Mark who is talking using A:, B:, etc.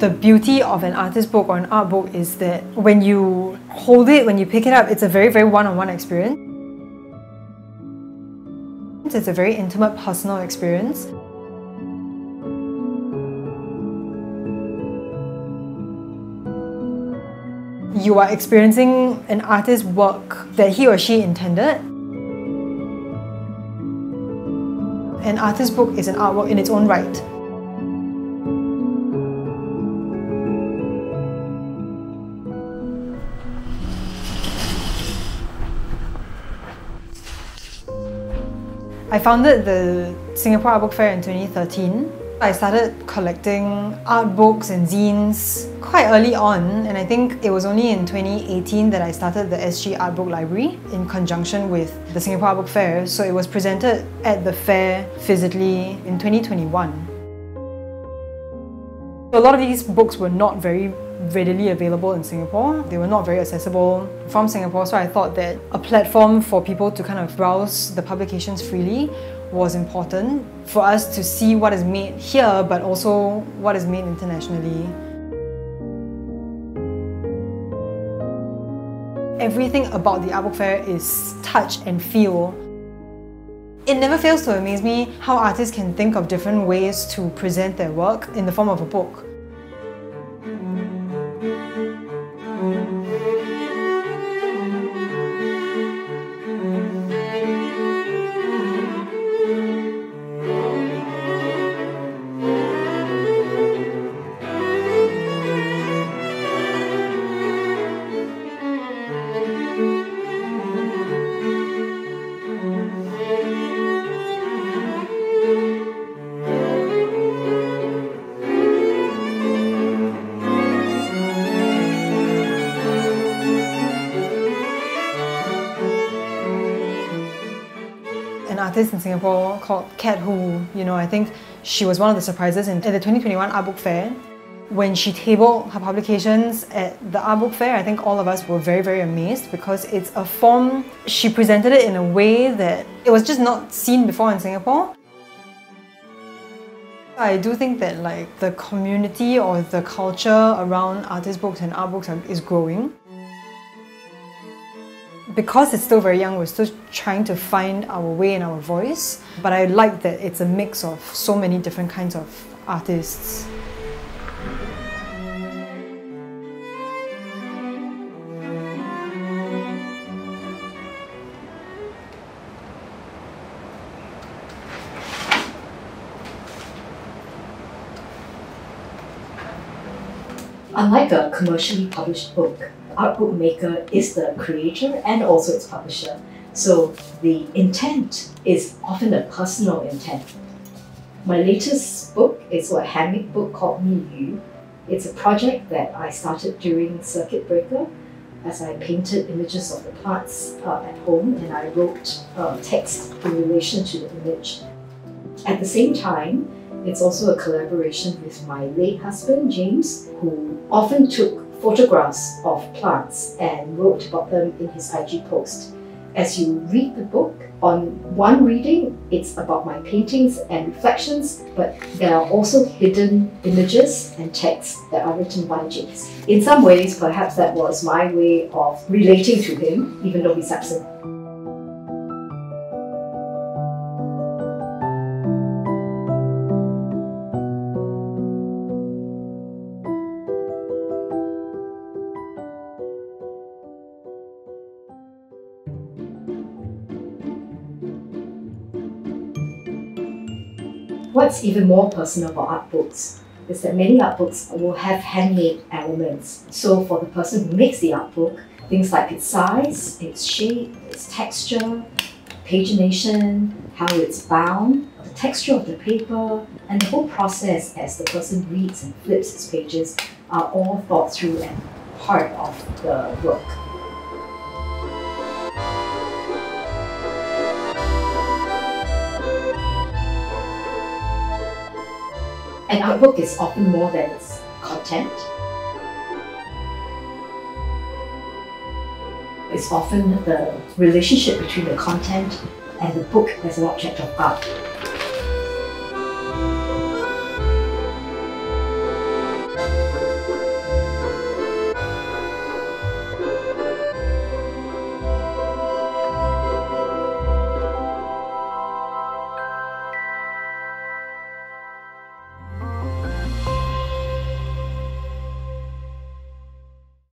A: The beauty of an artist book or an art book is that when you hold it, when you pick it up, it's a very, very one-on-one experience. It's a very intimate, personal experience. You are experiencing an artist's work that he or she intended. An artist's book is an artwork in its own right. I founded the Singapore Art Book Fair in 2013. I started collecting art books and zines quite early on, and I think it was only in 2018 that I started the SG Art Book Library in conjunction with the Singapore Art Book Fair. So it was presented at the fair physically in 2021. A lot of these books were not very readily available in Singapore. They were not very accessible from Singapore, so I thought that a platform for people to kind of browse the publications freely was important for us to see what is made here, but also what is made internationally. Everything about the Art Book Fair is touch and feel. It never fails to amaze me how artists can think of different ways to present their work in the form of a book. An artist in Singapore called Kat Hu, I think she was one of the surprises at the 2021 Art Book Fair. When she tabled her publications at the Art Book Fair, I think all of us were very, very amazed because it's a form, she presented it in a way that it was just not seen before in Singapore. I do think that the community or the culture around artist books and art books is growing. Because it's still very young, we're still trying to find our way and our voice. But I like that it's a mix of so many different kinds of artists.
B: Unlike a commercially published book, the art book maker is the creator and also its publisher. So the intent is often a personal intent. My latest book is a handmade book called Me You. It's a project that I started during Circuit Breaker as I painted images of the plants at home, and I wrote text in relation to the image. At the same time, it's also a collaboration with my late husband, James, who often took photographs of plants and wrote about them in his IG post. As you read the book, on one reading, it's about my paintings and reflections, but there are also hidden images and texts that are written by James. In some ways, perhaps that was my way of relating to him, even though he's absent. What's even more personal about art books is that many art books will have handmade elements. So for the person who makes the art book, things like its size, its shape, its texture, pagination, how it's bound, the texture of the paper, and the whole process as the person reads and flips its pages are all thought through and part of the work. An art book is often more than its content. It's often the relationship between the content and the book as an object of art.